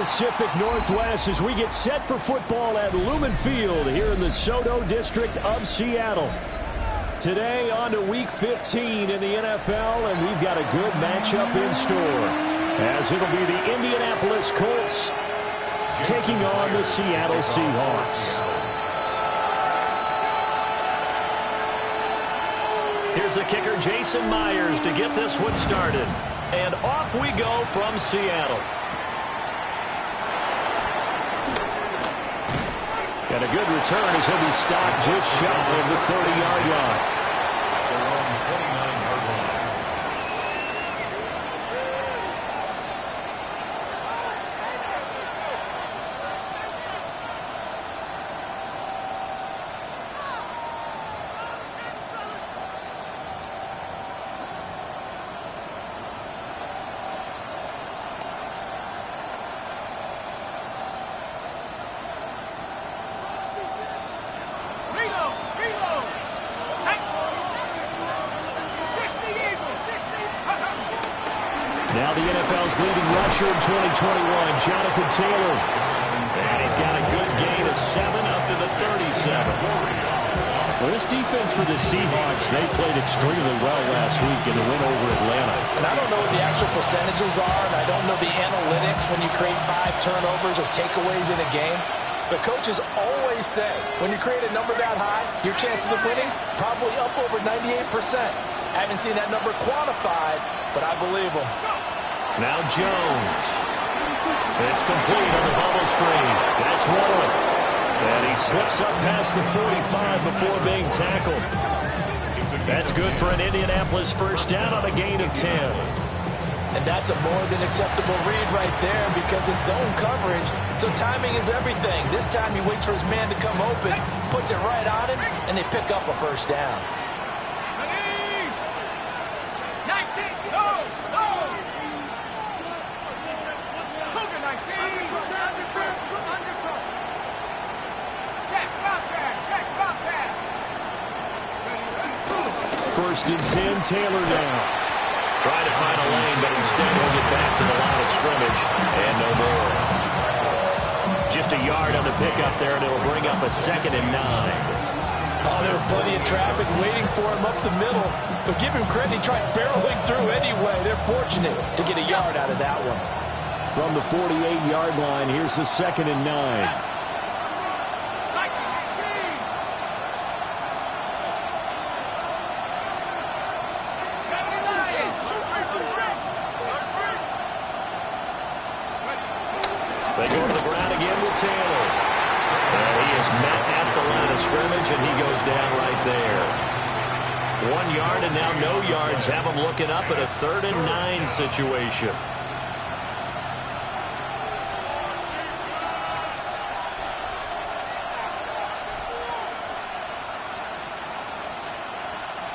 Pacific Northwest as we get set for football at Lumen Field here in the Soto District of Seattle. Today on to Week 15 in the NFL, and we've got a good matchup in store, as it'll be the Indianapolis Colts taking on the Seattle Seahawks. Here's the kicker, Jason Myers, to get this one started. And off we go from Seattle. And a good return as he'll be stopped just shy of the 30-yard line. Now the NFL's leading rusher in 2021, Jonathan Taylor. And he's got a good gain of 7 up to the 37. Well, this defense for the Seahawks, they played extremely well last week in the win over Atlanta. And I don't know what the actual percentages are, and I don't know the analytics when you create 5 turnovers or takeaways in a game. But coaches always say, when you create a number that high, your chances of winning probably up over 98%. I haven't seen that number quantified, but I believe them. Now Jones. It's complete on the bubble screen. That's one. And he slips up past the 45 before being tackled. That's good for an Indianapolis first down on a gain of 10. And that's a more than acceptable read right there because it's zone coverage, so timing is everything. This time he waits for his man to come open, puts it right on him, and they pick up a first down. First and 10, Taylor now. Trying to find a lane, but instead he'll get back to the line of scrimmage. And no more. Just a yard on the pickup there, and it'll bring up a 2nd and 9. Oh, there was plenty of traffic waiting for him up the middle. But give him credit, he tried barreling through anyway. They're fortunate to get a yard out of that one. From the 48-yard line, here's the 2nd and 9. They go to the ground again with Taylor. And he is met at the line of scrimmage, and he goes down right there. 1 yard and now no yards. Have him looking up at a 3rd and 9 situation.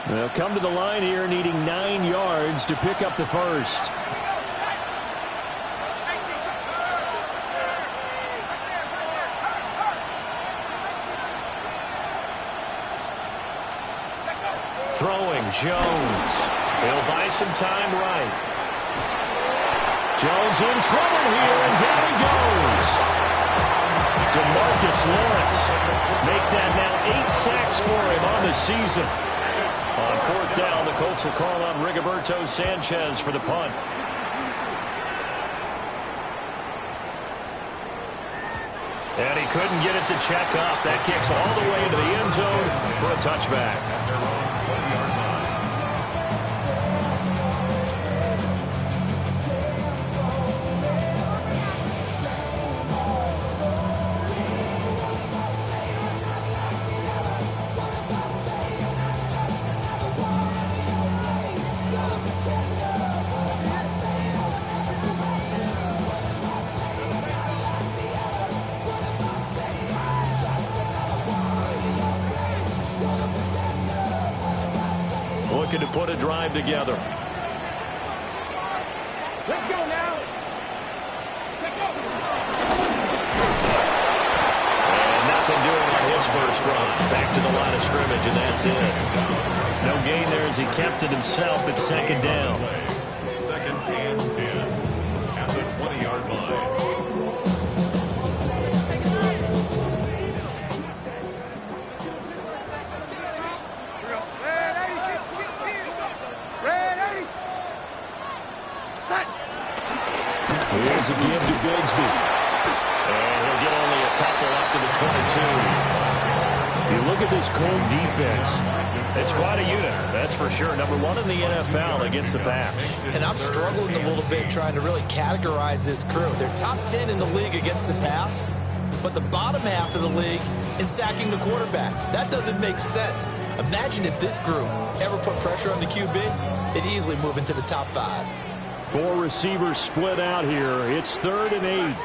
They'll come to the line here needing 9 yards to pick up the first. Throwing, Jones. He'll buy some time right. Jones in trouble here, and down he goes. DeMarcus Lawrence make that now 8 sacks for him on the season. On 4th down, the Colts will call on Rigoberto Sanchez for the punt. And he couldn't get it to check up. That kicks all the way into the end zone for a touchback. Looking to put a drive together. Let's go now. Let's go. And nothing doing on his first run. Back to the line of scrimmage, and that's it. No gain there as he kept it himself at 2nd down. 2nd and 10 at the 20-yard line. Bigsby. And he'll get only a couple up to the 22. You look at this Colt defense. It's quite a unit, that's for sure. Number one in the NFL against the pass. And I'm struggling a little bit trying to really categorize this crew. They're top 10 in the league against the pass, but the bottom half of the league in sacking the quarterback. That doesn't make sense. Imagine if this group ever put pressure on the QB, they'd easily move into the top 5. 4 receivers split out here. It's 3rd and 8.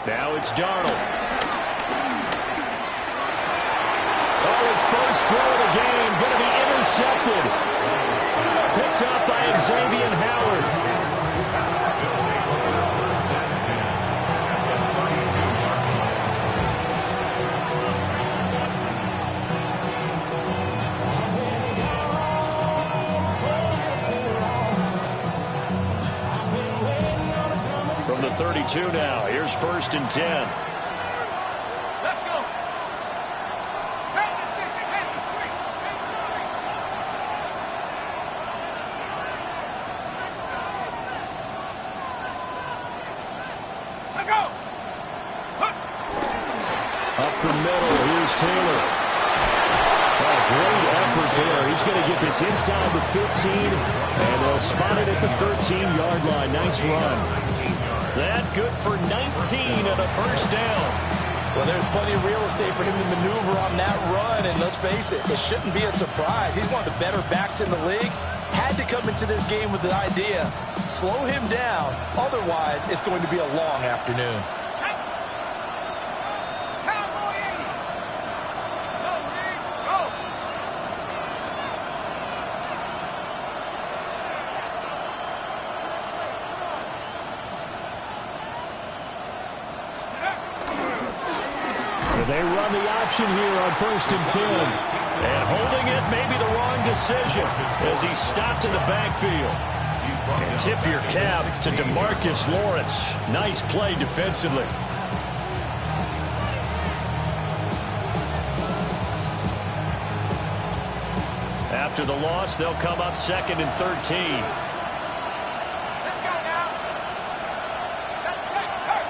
Now it's Darnold. Oh, his first throw of the game going to be intercepted. Picked up by Xavier Howard. From the 32 now, here's 1st and 10. Let's go. Head to 6, head to 3, head to 3. Let go. Up the middle, here's Taylor. Oh, great effort there. He's going to get this inside the 15, and they'll spot it at the 13-yard line. Nice run. That good for 19 and a first down. Well, there's plenty of real estate for him to maneuver on that run, and let's face it, it shouldn't be a surprise. He's one of the better backs in the league. Had to come into this game with the idea, slow him down, otherwise it's going to be a long afternoon. Cowboy 80. Go, Reed. Go. They run the option here on 1st and 10. And holding it may be the wrong decision as he stopped in the backfield. And tip your cap to DeMarcus Lawrence. Nice play defensively. After the loss, they'll come up 2nd and 13. Let's go now. Set, take, hurt.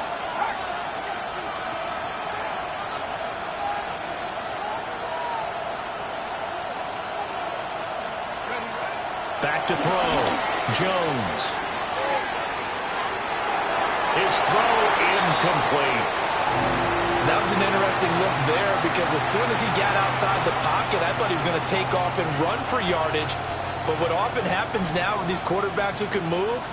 Back to throw. Jones. His throw incomplete. That was an interesting look there because as soon as he got outside the pocket, I thought he was going to take off and run for yardage. But what often happens now with these quarterbacks who can move,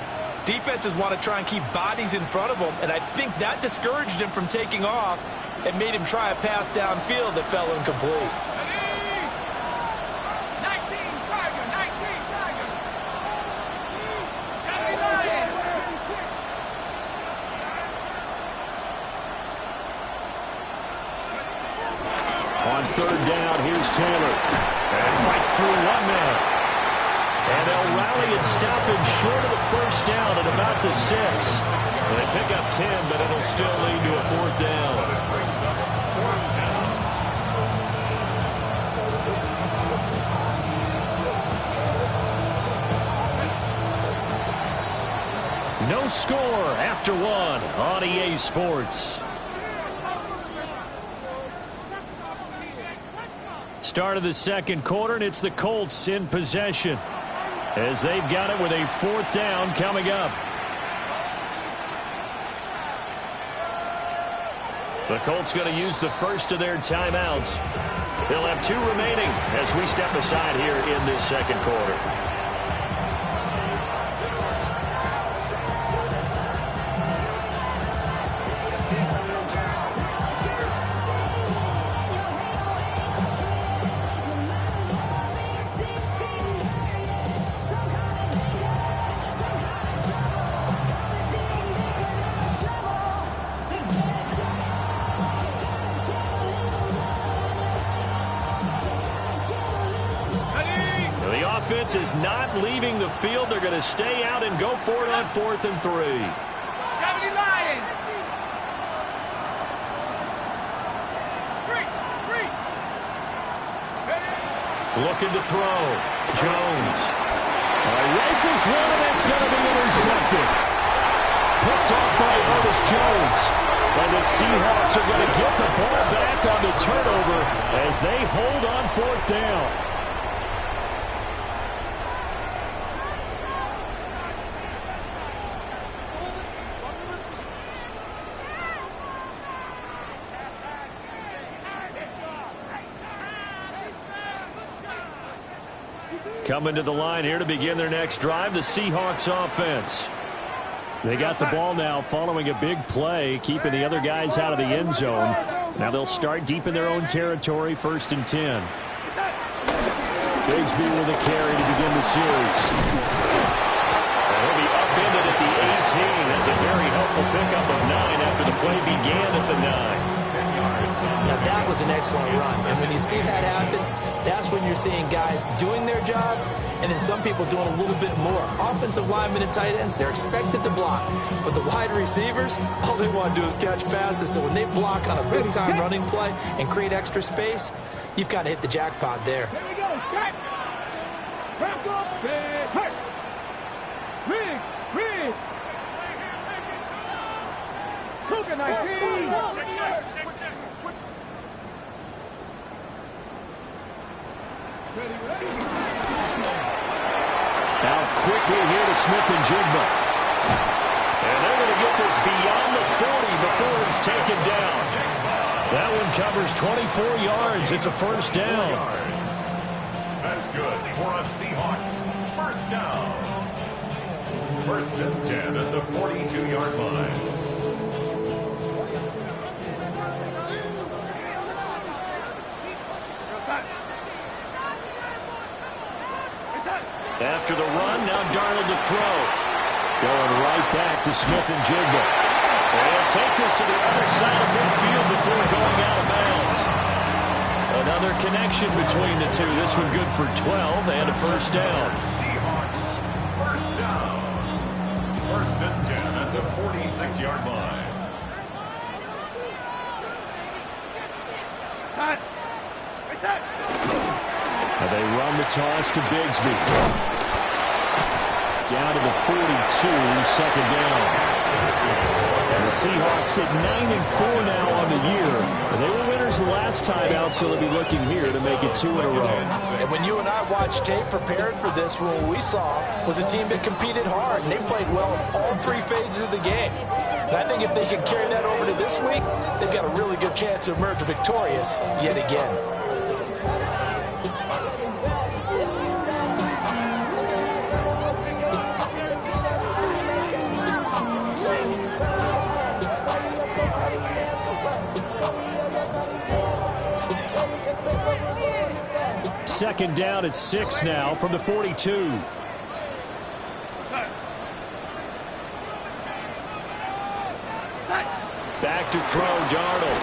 defenses want to try and keep bodies in front of them, and I think that discouraged him from taking off and made him try a pass downfield that fell incomplete. 19, Tiger, 19, Tiger. 79. On 3rd down, here's Taylor. And fights through one man. And they'll rally and stop him short of the first down at about the 6. They pick up 10, but it'll still lead to a 4th down. No score after 1 on EA Sports. Start of the 2nd quarter, and it's the Colts in possession as they've got it with a 4th down coming up. The Colts going to use the first of their timeouts. They'll have 2 remaining as we step aside here in this 2nd quarter. Is not leaving the field. They're going to stay out and go for it on 4th and 3. 70 Lions. 3. Looking to throw. Jones. Rifles one, and it's going to be intercepted. Picked off by Otis Jones. And the Seahawks are going to get the ball back on the turnover as they hold on 4th down. Coming to the line here to begin their next drive, the Seahawks offense. They got the ball now following a big play, keeping the other guys out of the end zone. Now they'll start deep in their own territory, 1st and 10. Bigsby with a carry to begin the series. He'll be upended at the 18. That's a very helpful pickup of 9 after the play began at the 9. Now, that was an excellent run. And when you see that happen, that's when you're seeing guys doing their job and then some people doing a little bit more. Offensive linemen and tight ends, they're expected to block. But the wide receivers, all they want to do is catch passes. So when they block on a big-time running play and create extra space, you've got to hit the jackpot there. Here we go. Back up. Riggs. Cougar 19. Now quickly here to Smith and Jigba. And they're going to get this beyond the 40 before it's taken down. That one covers 24 yards. It's a 1st down. That's good for us Seahawks. 1st down. 1st and 10 at the 42-yard line. After the run, now Darnold to throw. Going right back to Smith and Jigba. And he'll take this to the other side of midfield before going out of bounds. Another connection between the two. This one good for 12 and a 1st down. Seahawks, 1st down. 1st and 10 at the 46-yard line. And they run the toss to Bigsby. Down to the 42, 2nd down. And the Seahawks at 9-4 now on the year. And they were winners the last time out, so they'll be looking here to make it 2 in a row. And when you and I watched tape preparing for this, what we saw was a team that competed hard, and they played well in all 3 phases of the game. And I think if they can carry that over to this week, they've got a really good chance to emerge victorious yet again. Second down at 6 now from the 42. Back to throw, Darnold.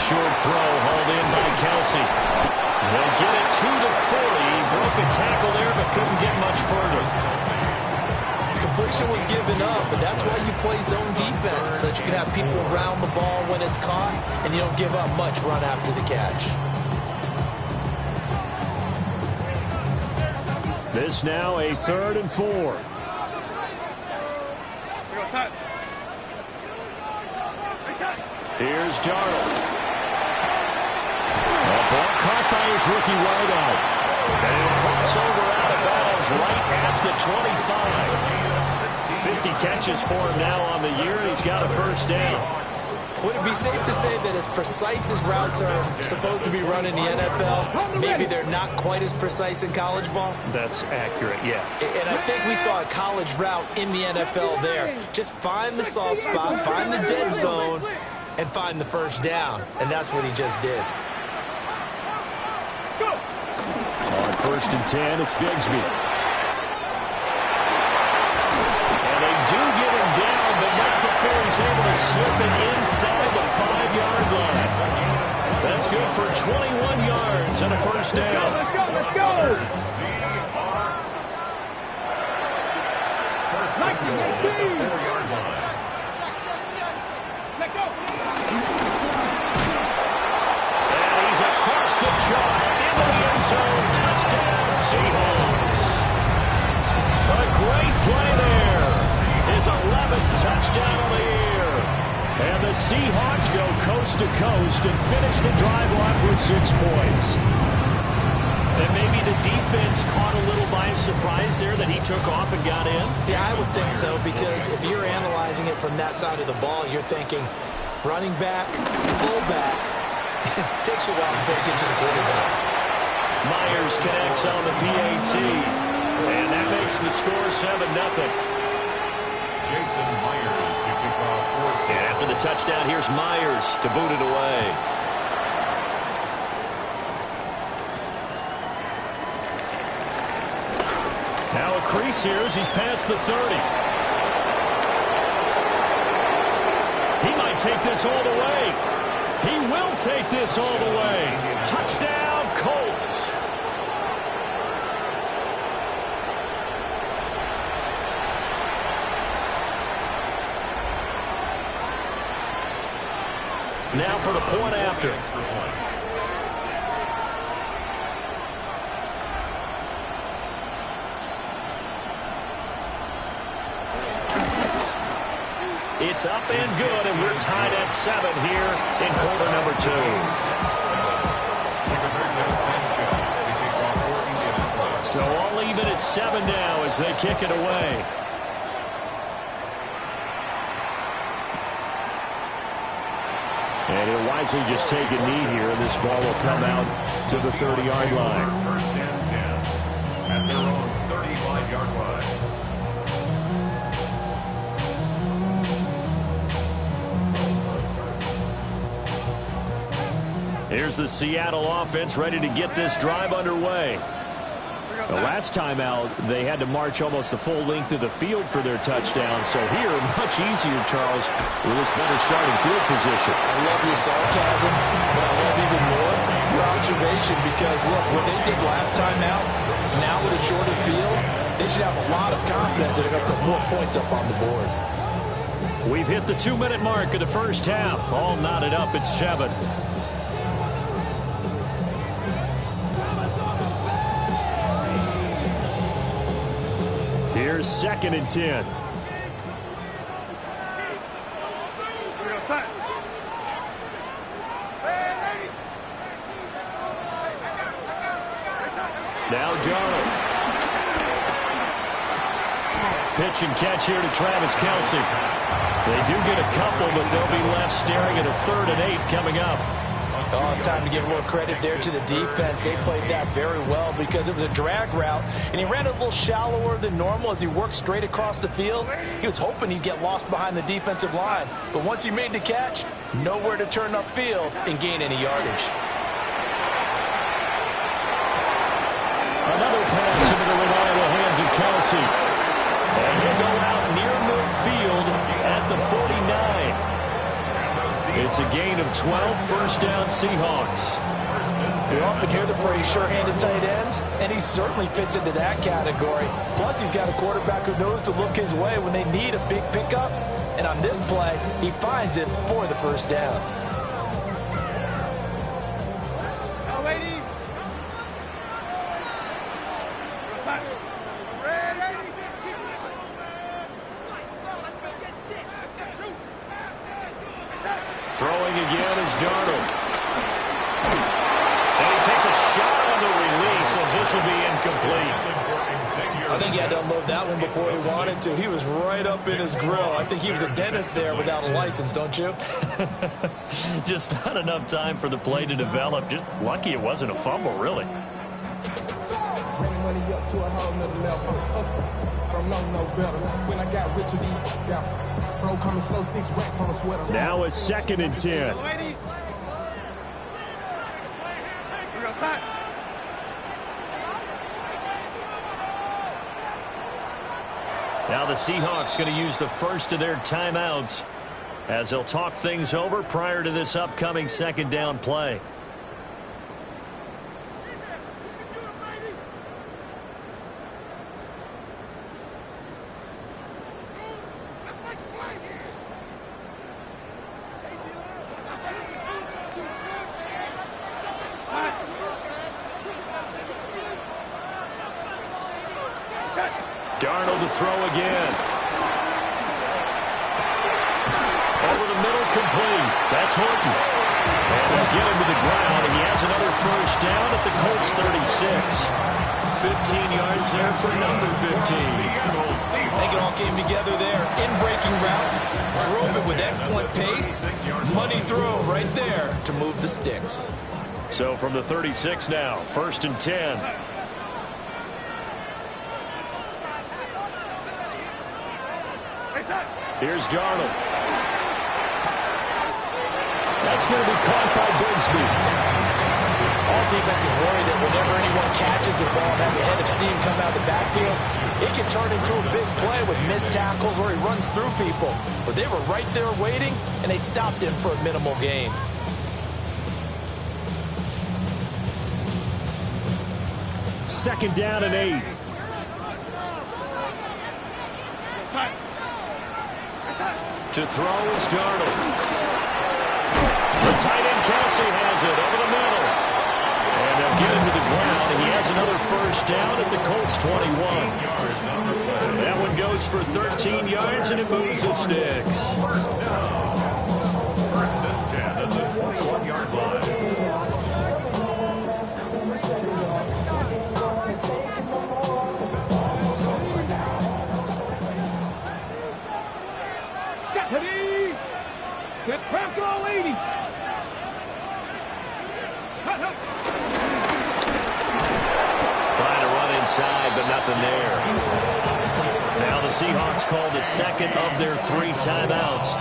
Short throw hauled in by Kelsey. They'll get it to the 40. Broke a tackle there, but couldn't get much further. Completion was given up, but that's why you play zone defense, so that you can have people around the ball when it's caught, and you don't give up much run after the catch. This now a 3rd and 4. Here's Darnold. A ball caught by his rookie wideout. And he'll cross over out of bounds right at the 25. 50 catches for him now on the year, and he's got a 1st down. Would it be safe to say that as precise as routes are supposed to be run in the NFL, maybe they're not quite as precise in college ball? That's accurate, yeah. And I think we saw a college route in the NFL there. Just find the soft spot, find the dead zone, and find the 1st down. And that's what he just did. On 1st and 10, it's Bigsby. And they do get him down, but not before he's able to slip it inside the 5-yard line. That's good for 21 yards and a 1st down. Let's go! First and goal at the 4-yard line. Let go! And he's across the chalk into the end zone. Touchdown, Seahawks. A great play there. His 11th touchdown on the year. And the Seahawks go coast to coast and finish the drive off with 6 points. And maybe the defense caught a little by surprise there that he took off and got in? Yeah, I would think so, because if you're analyzing it from that side of the ball, you're thinking running back, fullback. Takes you a while before it gets to the quarterback. Myers connects on the PAT. And that makes the score 7-0. Jason Myers to kick off for And after the touchdown, here's Myers to boot it away. Now a crease here as he's past the 30. He might take this all the way. He will take this all the way. Touchdown, Colts. Now for the point after. It's up and good, and we're tied at 7 here in quarter number 2. So all even at 7 now as they kick it away. And he'll wisely just take a knee here, and this ball will come out to the 30-yard line. First and 10 at their own 35-yard line. Here's the Seattle offense ready to get this drive underway. The last time out, they had to march almost the full length of the field for their touchdown. So here, much easier, Charles, with this better starting field position. I love your sarcasm, but I love even more your observation, because, look, what they did last time out, now with a shorter field, they should have a lot of confidence that they're going to put more points up on the board. We've hit the 2-minute mark of the first half. All knotted up at 7. Here's 2nd and 10. Now Darnold. Pitch and catch here to Travis Kelce. They do get a couple, but they'll be left staring at a 3rd and 8 coming up. Oh, it's time to give a little credit there to the defense. They played that very well, because it was a drag route, and he ran a little shallower than normal as he worked straight across the field. He was hoping he'd get lost behind the defensive line, but once he made the catch, nowhere to turn upfield and gain any yardage. Another pass into the reliable hands of Kelce. And he'll go out near midfield at the 49. It's a gain of 12, first down Seahawks. We often hear the phrase sure-handed tight ends, and he certainly fits into that category. Plus, he's got a quarterback who knows to look his way when they need a big pickup. And on this play, he finds it for the first down. Throwing again is Darnold. And he takes a shot on the release as this will be incomplete. I think he had to unload that one before he wanted to. He was right up in his grill. I think he was a dentist there without a license, don't you? Just not enough time for the play to develop. Just lucky it wasn't a fumble, really. Now it's 2nd and 10. Now the Seahawks going to use the first of their timeouts as they'll talk things over prior to this upcoming 2nd down play. Darnold to throw again. Over the middle, complete. That's Horton. And they'll get him to the ground, and he has another first down at the Colts 36. 15 yards there for number 15. I think it all came together there. In-breaking route, drove it with excellent pace. Money throw right there to move the sticks. So from the 36 now, 1st and 10. Here's Darnold. That's going to be caught by Bigsby. All defenses worry that whenever anyone catches the ball and has a head of steam come out of the backfield, it can turn into a big play with missed tackles or he runs through people. But they were right there waiting, and they stopped him for a minimal gain. Second down and 8. To throw is Darnold. The tight end Kelsey has it over the middle. And they'll get him to the ground. He has another first down at the Colts 21. That one goes for 13 yards, and it moves the sticks. First and 10 at the 21-yard line. Let's pass all 80. Trying to run inside, but nothing there. Now the Seahawks call the second of their 3 timeouts,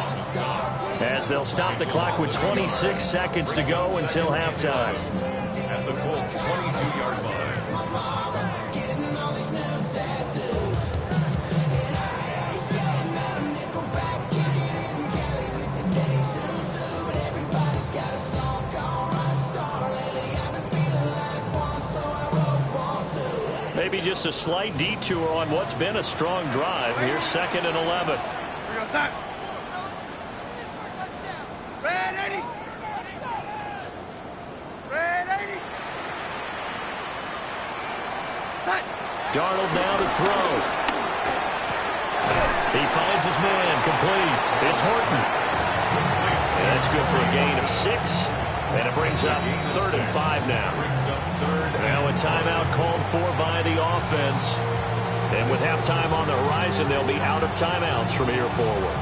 as they'll stop the clock with 26 seconds to go until halftime. At the Colts 22-yard line. Maybe just a slight detour on what's been a strong drive. Here's 2nd and 11. Red 80. Red 80. Darnold now to throw. He finds his man, complete. It's Horton. And that's good for a gain of 6. And it brings up 3rd and 5 now. Now a timeout called for by the offense. And with halftime on the horizon, they'll be out of timeouts from here forward.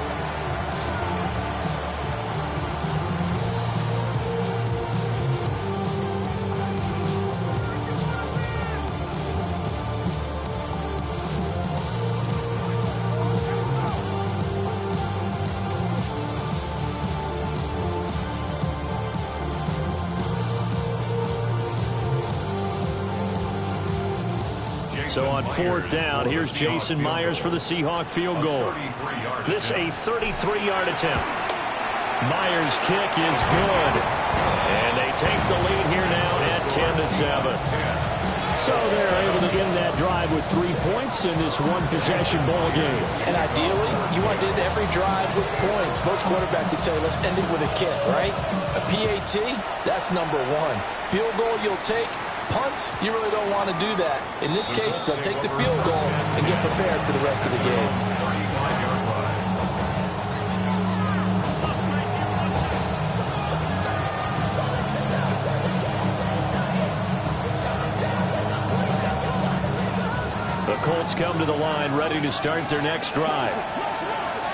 So on 4th down, here's Jason Myers for the Seahawk field goal. This a 33-yard attempt. Myers' kick is good. And they take the lead here now at 10-7. So they're able to end that drive with 3 points in this one-possession ball game. And ideally, you want to end every drive with points. Most quarterbacks will tell you, let's end it with a kick, right? A PAT, that's number 1. Field goal you'll take. Punts, you really don't want to do that. In this case, they'll take the field goal and get prepared for the rest of the game. The Colts come to the line ready to start their next drive.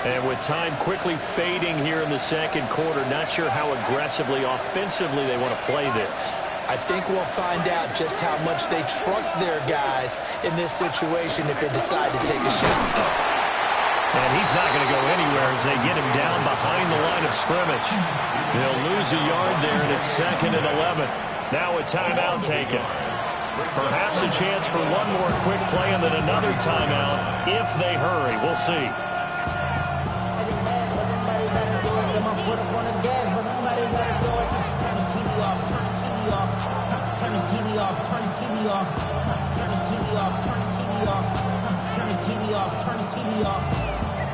And with time quickly fading here in the second quarter, not sure how aggressively, offensively they want to play this. I think we'll find out just how much they trust their guys in this situation if they decide to take a shot. And he's not going to go anywhere as they get him down behind the line of scrimmage. They'll lose a yard there, and it's 2nd and 11. Now a timeout taken. Perhaps a chance for one more quick play and then another timeout if they hurry. We'll see.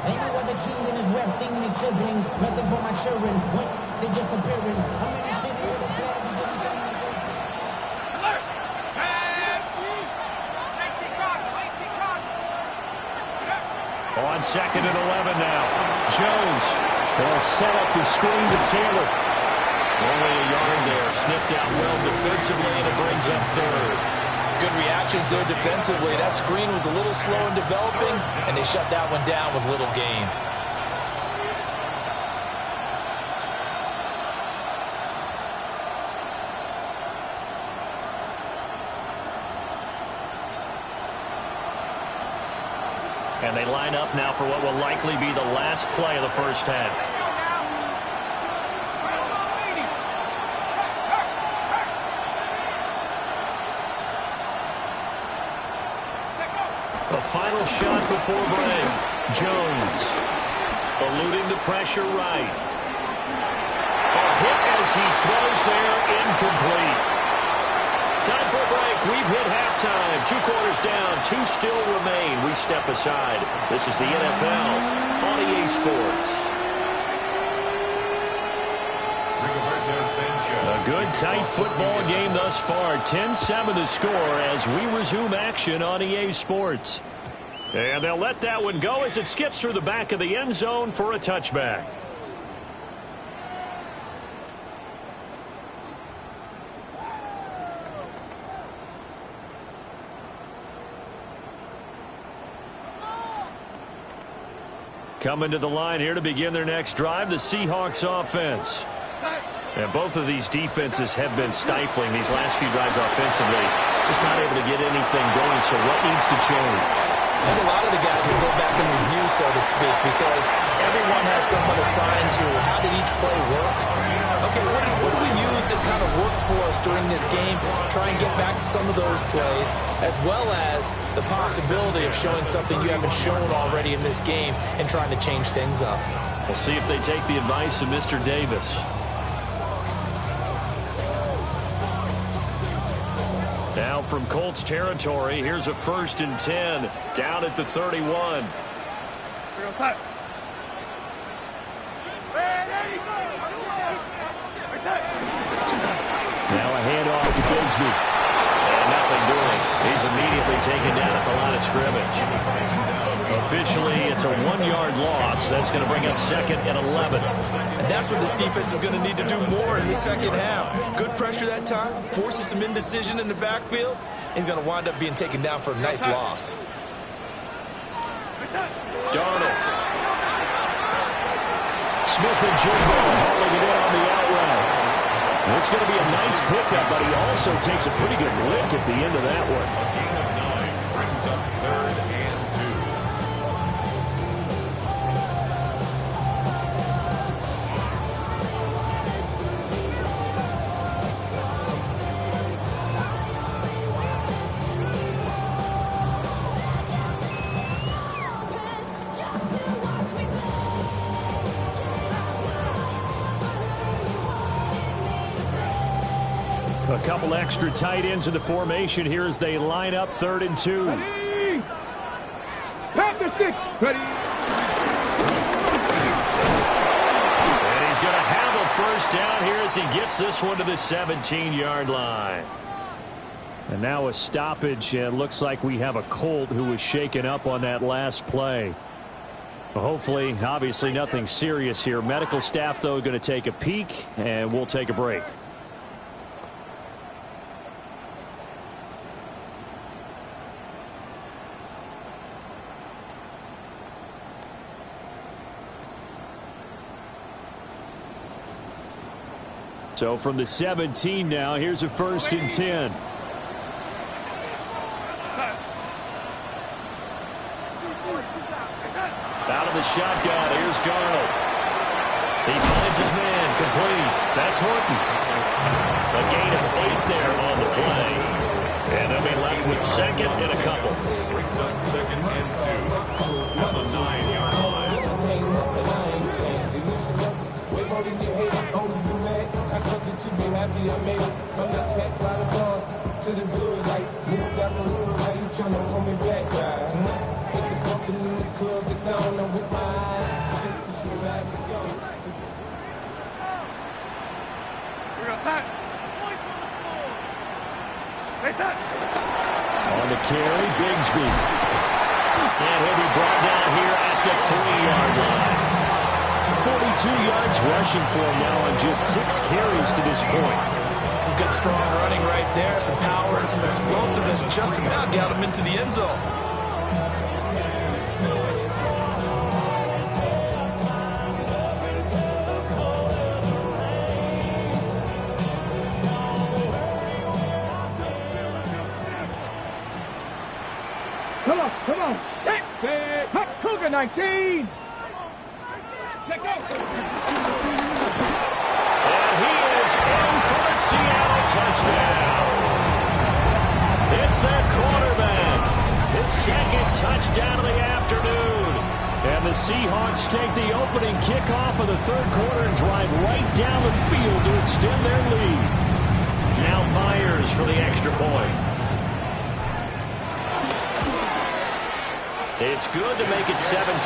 Ain't no other kid in his rep thing with siblings. Nothing for my children. When they disappearing. I'm in the city with a flag. Alert! Late Chicago. second and 11 now. Jones. They'll set up the screen to Taylor. Only a yard there. Sniffed out well defensively, and it brings up third. Good reactions there defensively. That screen was a little slow in developing, and they shut that one down with little gain. And they line up now for what will likely be the last play of the first half. The final shot before break. Jones eluding the pressure right. A hit as he throws there, incomplete. Time for a break. We've hit halftime. 2 quarters down. 2 still remain. We step aside. This is the NFL on EA Sports. A good, tight football game thus far. 10-7 the score as we resume action on EA Sports. And they'll let that one go as it skips through the back of the end zone for a touchback. Coming to the line here to begin their next drive, the Seahawks offense. And both of these defenses have been stifling these last few drives offensively. Just not able to get anything going, so what needs to change? I think a lot of the guys will go back and review, so to speak, because everyone has someone assigned to how did each play work. Okay, what did we use that kind of worked for us during this game? Try and get back to some of those plays, as well as the possibility of showing something you haven't shown already in this game and trying to change things up. We'll see if they take the advice of Mr. Davis. Now from Colts territory, here's a 1st and 10 down at the 31. Now a handoff to Bigsby. And nothing doing. He's immediately taken down at the line of scrimmage. Officially, it's a 1-yard loss. That's going to bring up 2nd and 11. And that's what this defense is going to need to do more in the second half. Good pressure that time, forces some indecision in the backfield. He's going to wind up being taken down for a nice loss. Darnold. Smith-Njigba hauling it in on the out route. It's going to be a nice pickup, but he also takes a pretty good lick at the end of that one. Gain of 9 brings up 3rd and 2. A couple extra tight ends in the formation here as they line up 3rd and 2. Ready. Panther 6. Ready. And he's going to have a first down here as he gets this one to the 17-yard line. And now a stoppage, and looks like we have a Colt who was shaken up on that last play. Hopefully, obviously nothing serious here. Medical staff, though, going to take a peek, and we'll take a break. So from the 17 now, here's a 1st and 10. Out of the shotgun, here's Darnold. He finds his man, complete. That's Horton. A gain of 8 there on the play. And they'll be left with 2nd and a couple. Brings up 2nd and 2 on the 9-yard line. On the carry, Bigsby. And he'll be brought down here at the 3-yard line. 42 yards rushing for him now on just 6 carries to this point. Some good, strong running right there. Some power and some explosiveness. Just about got him into the end zone. Come on. Set. Hot Cougar 19. Let go. And he is in for the Seattle touchdown. It's that quarterback. His second touchdown of the afternoon. And the Seahawks take the opening kickoff of the third quarter and drive right down the field to extend their lead. Now Myers for the extra point. It's good to make it 17-7. Makes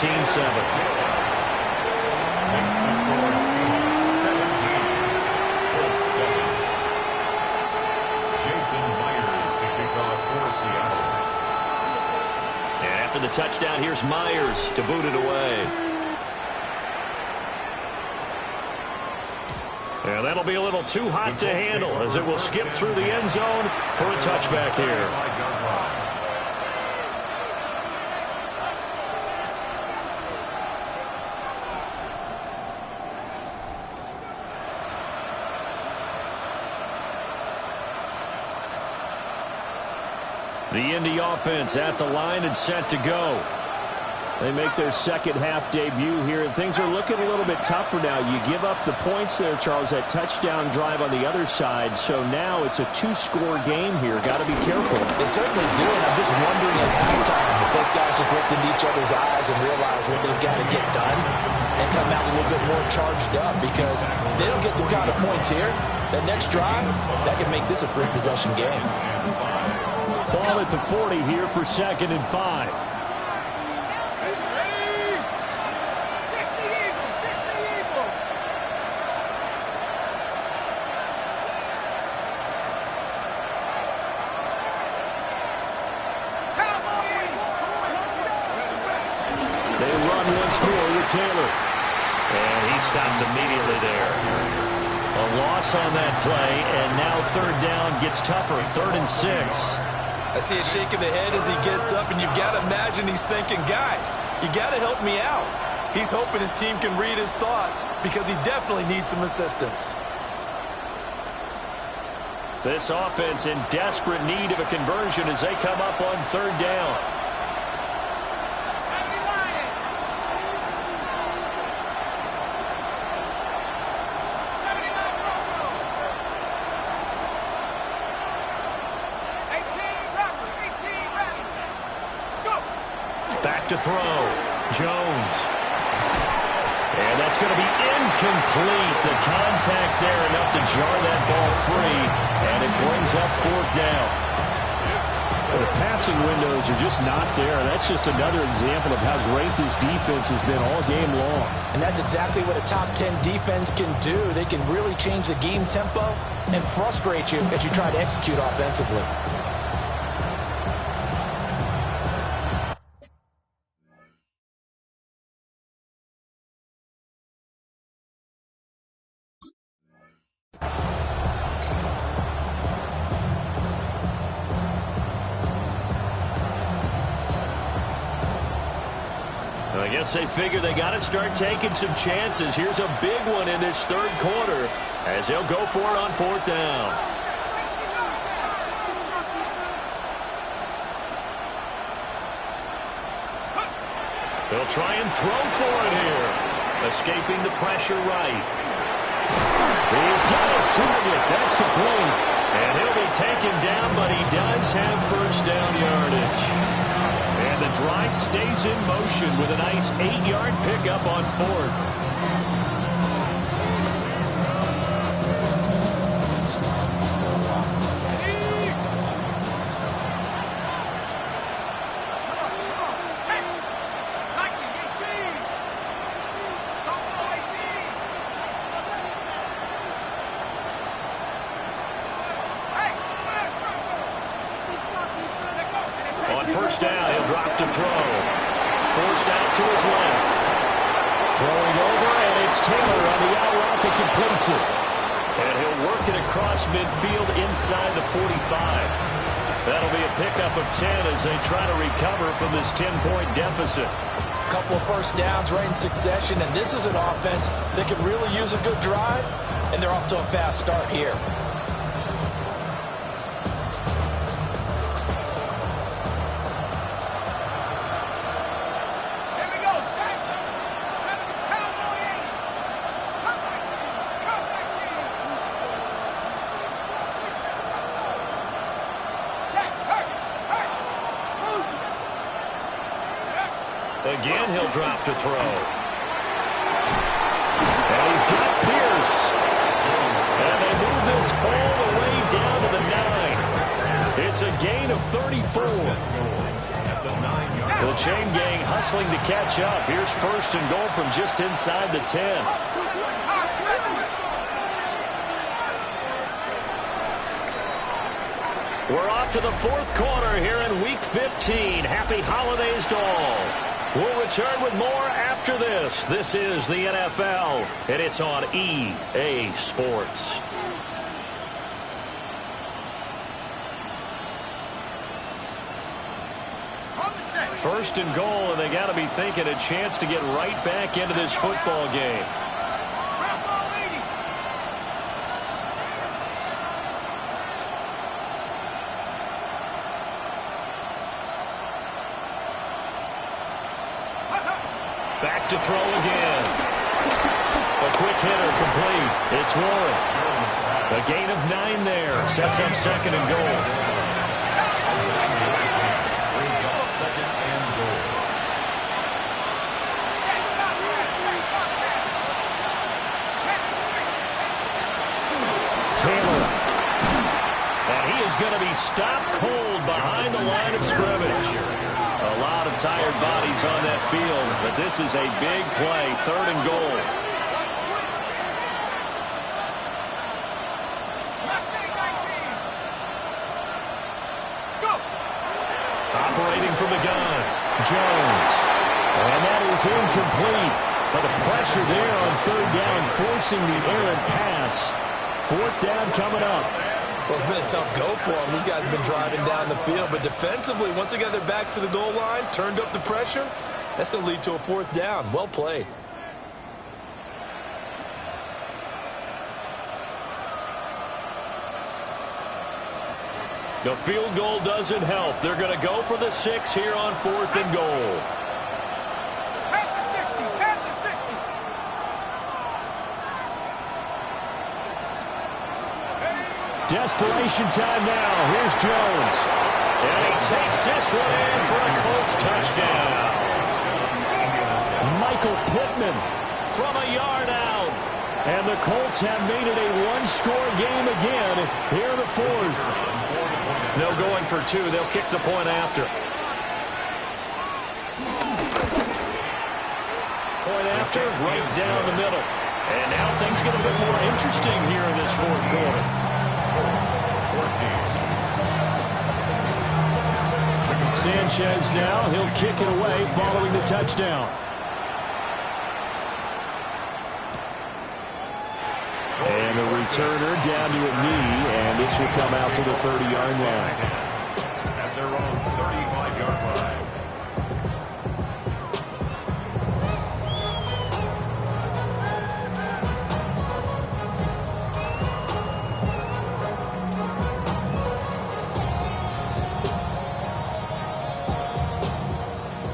the score Seahawks 17-7. Jason Myers to kick off for Seattle. And after the touchdown, here's Myers to boot it away. And that'll be a little too hot to handle as it will skip through the end zone for a touchback here. The Indy offense at the line and set to go. They make their second half debut here, and things are looking a little bit tougher now. You give up the points there, Charles, that touchdown drive on the other side. So now it's a 2-score game here. Got to be careful. They certainly do, and I'm just wondering at halftime if those guys just looked into each other's eyes and realized what they've got to get done and come out a little bit more charged up, because if they don't get some kind of points here, that next drive, that could make this a 3-possession game. Ball at the 40 here for 2nd and 5. They run once more with Taylor. And he stopped immediately there. A loss on that play, and now 3rd down gets tougher. 3rd and 6. I see a shake of the head as he gets up, and you've got to imagine he's thinking, guys, you got to help me out. He's hoping his team can read his thoughts because he definitely needs some assistance. This offense in desperate need of a conversion as they come up on 3rd down. Back to throw. Jones. And that's going to be incomplete. The contact there enough to jar that ball free. And it brings up 4th down. The passing windows are just not there. That's just another example of how great this defense has been all game long. And that's exactly what a top 10 defense can do. They can really change the game tempo and frustrate you as you try to execute offensively. I guess they figure they got to start taking some chances. Here's a big one in this 3rd quarter as they'll go for it on 4th down. They'll try and throw for it here. Escaping the pressure right. He's got his target. That's complete. And he'll be taken down, but he does have 1st down yardage. And the drive stays in motion with a nice 8-yard pickup on 4th. On 1st down, he'll drop to throw. forced out to his left. Throwing over, and it's Taylor on the out route that completes it. And he'll work it across midfield inside the 45. That'll be a pickup of 10 as they try to recover from this 10-point deficit. Couple of first downs right in succession, and this is an offense that could really use a good drive, and they're off to a fast start here. Here we go, set. Cowboy 8. Come back team. Come back team. Check. Hurt. Move. Again, he'll drop to throw. And he's got Pierce. And they move this all the way down to the 9. It's a gain of 34. The chain gang hustling to catch up. Here's first and goal from just inside the 10. We're off to the fourth quarter here in Week 15. Happy holidays to all. We'll return with more after this. This is the NFL, and it's on EA Sports. First and goal, and they got to be thinking a chance to get right back into this football game. Back to throw again. A quick hitter complete. It's Warren. A gain of 9 there. Sets up second and goal. Brings up second and goal. Taylor. And he is going to be stopped cold behind the line of scrimmage. A lot of tired bodies on that field, but this is a big play, third and goal. Operating from the gun, Jones. And that is incomplete. But the pressure there on third down, forcing the errant pass. Fourth down coming up. Well, it's been a tough go for them. These guys have been driving down the field, but defensively, once they got their backs to the goal line, turned up the pressure, that's going to lead to a fourth down. Well played. The field goal doesn't help. They're going to go for the 6 here on fourth and goal. Desperation time now. Here's Jones. And he takes this one in for a Colts touchdown. Michael Pittman from a yard out. And the Colts have made it a one-score game again here in the fourth. No going for 2. They'll kick the point after. Point after, right down the middle. And now things get a bit more interesting here in this fourth quarter. Sanchez now, he'll kick it away following the touchdown. And the returner down to a knee, and this will come out to the 30-yard line. At their own 35-yard line.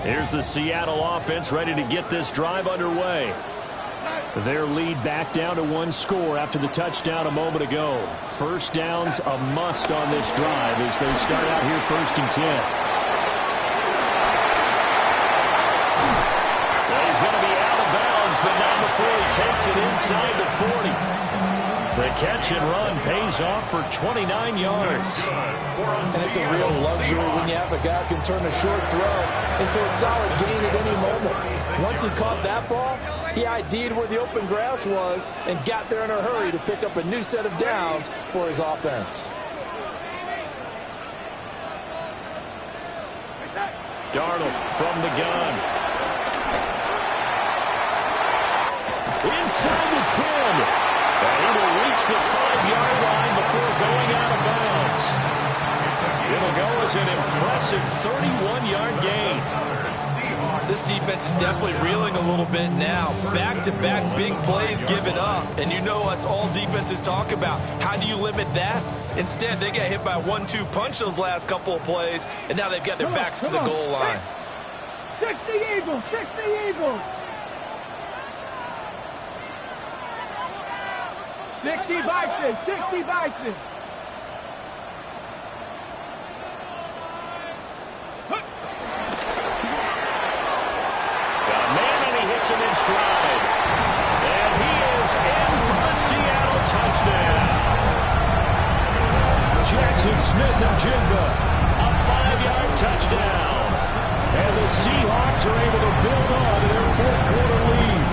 Here's the Seattle offense ready to get this drive underway. Their lead back down to 1 score after the touchdown a moment ago. First down's a must on this drive as they start out here first and 10. Well, he's going to be out of bounds, but not before he takes it inside the 40. The catch and run pays off for 29 yards. And it's a real luxury when you have a guy who can turn a short throw into a solid gain at any moment. Once he caught that ball, he ID'd where the open grass was and got there in a hurry to pick up a new set of downs for his offense. Darnold from the gun. inside the 10. And he will reach the 5-yard line before going out of bounds. It'll go as an impressive 31-yard gain. This defense is definitely reeling a little bit now. Back-to-back big plays given up. And you know that's all defenses talk about. How do you limit that? Instead, they got hit by a 1-2 punch those last couple of plays, and now they've got their backs to the goal line. 60 Eagles, 60 Eagles. 60 Bison, 60 Bison. Hits him in stride. And he is in for a Seattle touchdown. Jackson Smith-Njigba, a 5-yard touchdown. And the Seahawks are able to build on to their fourth-quarter lead.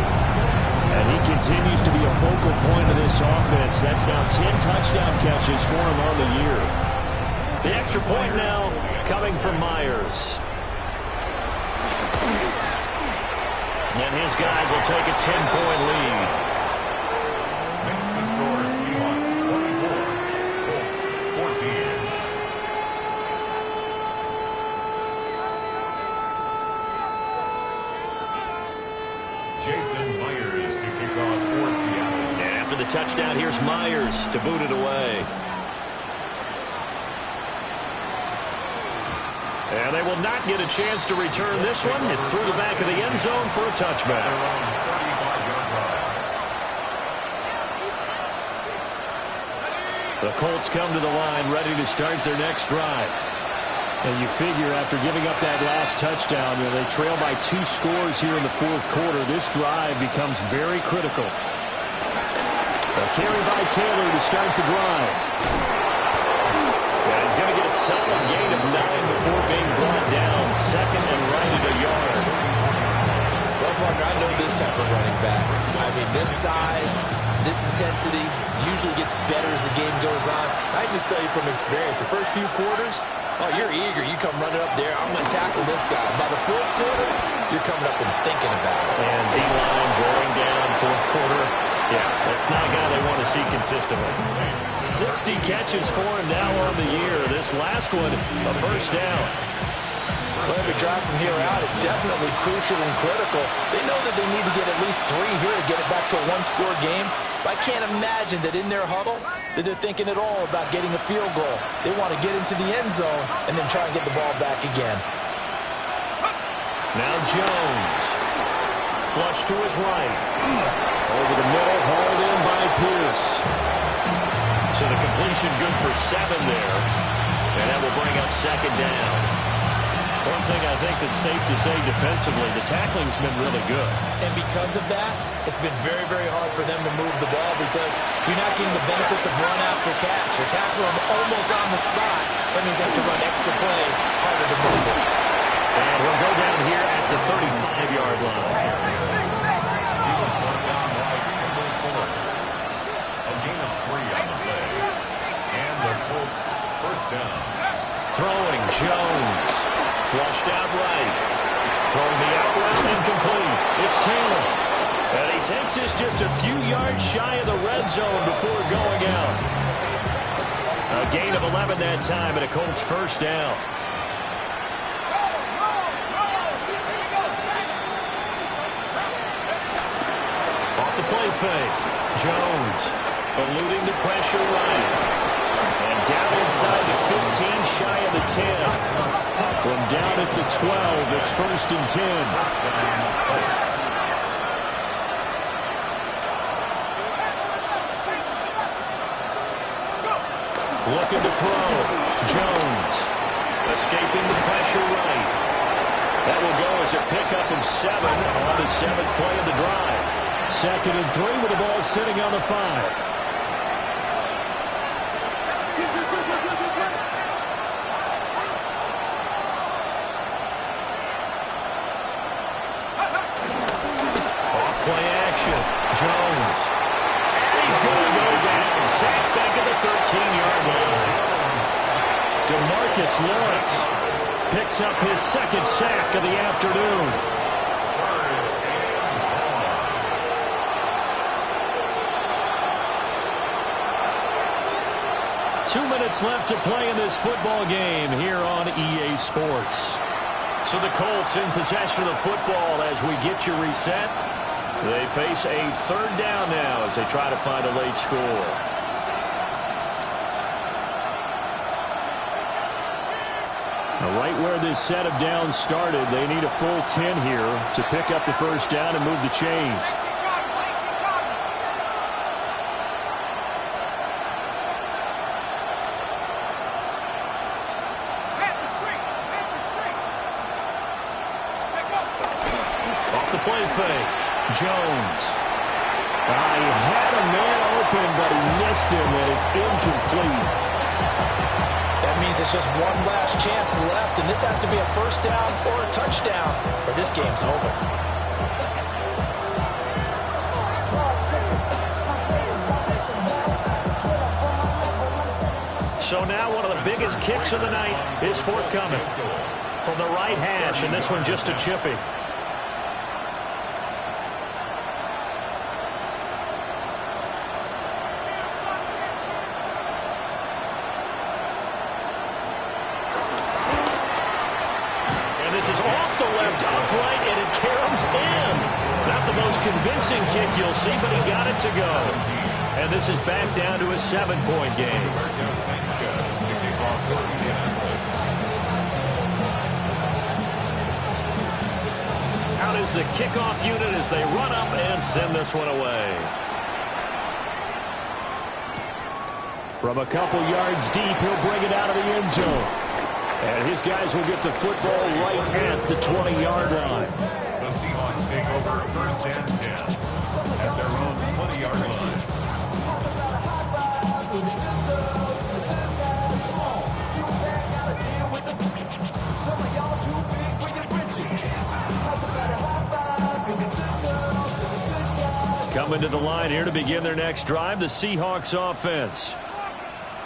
And he continues to be a focal point of this offense. That's now 10 touchdown catches for him on the year. The extra point now coming from Myers. And his guys will take a 10-point lead. Makes the score Seahawks 24, Colts 14. Jason Myers to kick off for Seattle. And after the touchdown, here's Myers to boot it away. And they will not get a chance to return this one. It's through the back of the end zone for a touchback. The Colts come to the line ready to start their next drive. And you figure after giving up that last touchdown, they trail by 2 scores here in the fourth quarter. This drive becomes very critical. A carry by Taylor to start the drive. Yeah, he's going to get a solid gain of 9 before being brought down. Second and right at a yard. Well, Parker, I know this type of running back. I mean, this size, this intensity usually gets better as the game goes on. I just tell you from experience, the first few quarters, oh, you're eager. You come running up there. I'm going to tackle this guy. By the fourth quarter, you're coming up and thinking about it. And D-line going down fourth quarter. Yeah, that's not a guy they want to see consistently. 60 catches for him now on the year. This last one, a first down. Well, every drive from here out is definitely crucial and critical. They know that they need to get at least 3 here to get it back to a 1-score game. But I can't imagine that in their huddle that they're thinking at all about getting a field goal. They want to get into the end zone and then try and get the ball back again. Now Jones. Flush to his right. Over the middle, hauled in by Pierce. So the completion good for 7 there. And that will bring up second down. One thing I think that's safe to say defensively, the tackling's been really good. And because of that, it's been very, very hard for them to move the ball because you're not getting the benefits of run after catch. You're tackling them almost on the spot. That means they have to run extra plays, harder to move it. And we'll go down here at the 35-yard line. Throwing Jones. Flushed out right. Throwing the out route incomplete. It's Taylor. And he takes this just a few yards shy of the red zone before going out. A gain of 11 that time and a Colts first down. Off the play fake. Jones eluding the pressure right. And down inside the 15, shy of the 10. From down at the 12, it's first and 10. Looking to throw. Jones escaping the pressure right. That will go as a pickup of 7 on the 7th play of the drive. Second and 3 with the ball sitting on the 5. Jones. He's going to go down. Sacked back at the 13-yard line. DeMarcus Lawrence picks up his second sack of the afternoon. 2 minutes left to play in this football game here on EA Sports. So the Colts in possession of the football as we get you reset. They face a third down now as they try to find a late score. Right where this set of downs started, they need a full 10 here to pick up the first down and move the chains. Off the play fake, Jones. He had a man open, but he missed him, and it's incomplete. That means it's just one last chance left, and this has to be a first down or a touchdown, or this game's over. So now one of the biggest kicks of the night is forthcoming from the right hash, and this one just a chippy. This is off the left upright, and it caroms in. Not the most convincing kick you'll see, but he got it to go. And this is back down to a 7-point game. Out is the kickoff unit as they run up and send this one away. From a couple yards deep, he'll bring it out of the end zone. And his guys will get the football right at the 20-yard line. The Seahawks take over first and 10 at their own 20-yard line. Coming to the line here to begin their next drive, the Seahawks offense.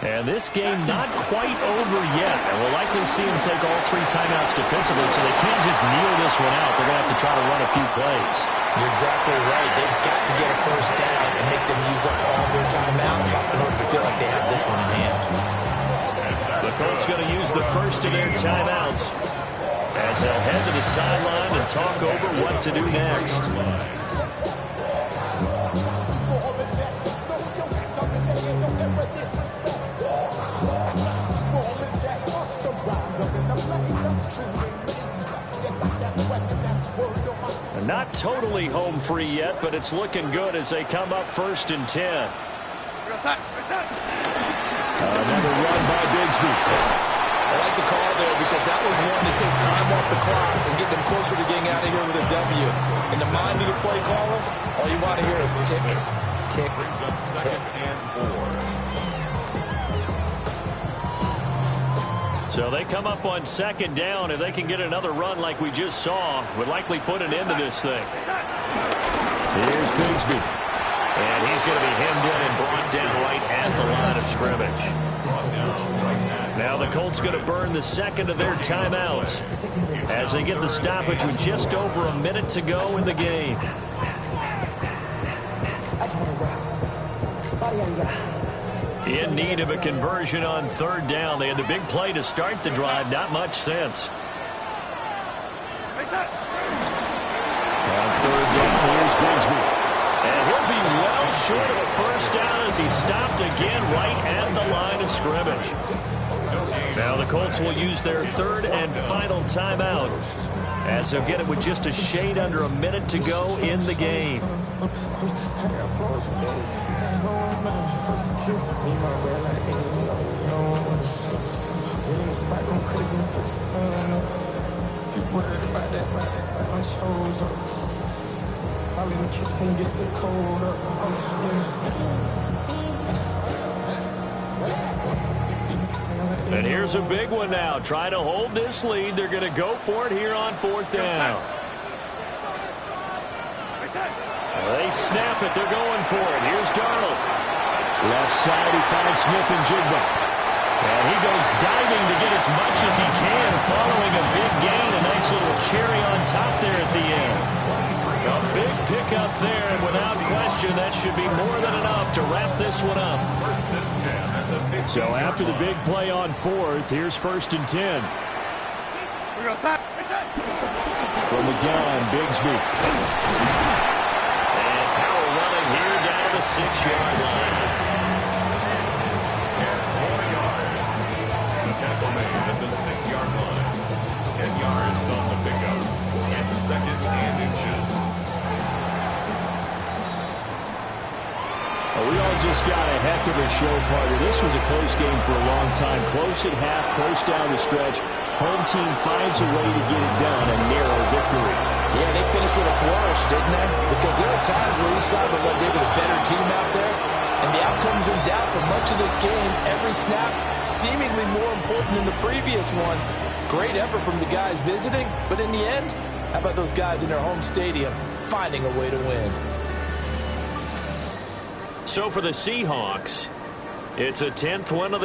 And this game not quite over yet. And we'll likely see them take all 3 timeouts defensively, so they can't just kneel this one out. They're going to have to try to run a few plays. You're exactly right. They've got to get a first down and make them use up all their timeouts in order to feel like they have this one in hand. The Colts going to use the first of their timeouts as they'll head to the sideline and talk over what to do next. Not totally home free yet, but it's looking good as they come up first and 10. Another run by Bigsby. I like the call there because that was one to take time off the clock and get them closer to getting out of here with a W. In the mind of the play caller, all you want to hear is tick, tick, tick. So they come up on second down. If they can get another run like we just saw, would likely put an end to this thing. Here's Bigsby. And he's going to be hemmed in and brought down right at the line of scrimmage. Now the Colts going to burn the second of their timeouts as they get the stoppage with just over a minute to go in the game. In need of a conversion on third down. They had the big play to start the drive. Not much sense. On third down, here's Bigsby. And he'll be well short of a first down as he stopped again right at the line of scrimmage. Now the Colts will use their third and final timeout as they'll get it with just a shade under a minute to go in the game. And here's a big one now. Trying to hold this lead. They're going to go for it here on fourth down. They snap it. They're going for it. Here's Darnold. Left side, he finds Smith and Jigba. And he goes diving to get as much as he can, following a big gain. A nice little cherry on top there at the end. A big pickup there, and without question, that should be more than enough to wrap this one up. First and 10 at the 15. So after the big play on fourth, here's 1st and 10. From the gun, Bigsby. And power running here down to the 6-yard line. 4 yards. The tackle made at the 6-yard line. 10 yards on the pickup. And 2nd and inches. Well, we all just got a heck of a show, partner. This was a close game for a long time. Close at half, close down the stretch. Home team finds a way to get it done, a narrow victory. Yeah, they finished with a flourish, didn't they? Because there are times where each side looked like they were the better team out there. And the outcome's in doubt for much of this game. Every snap seemingly more important than the previous one. Great effort from the guys visiting. But in the end, how about those guys in their home stadium finding a way to win? So for the Seahawks, it's a 10th win of the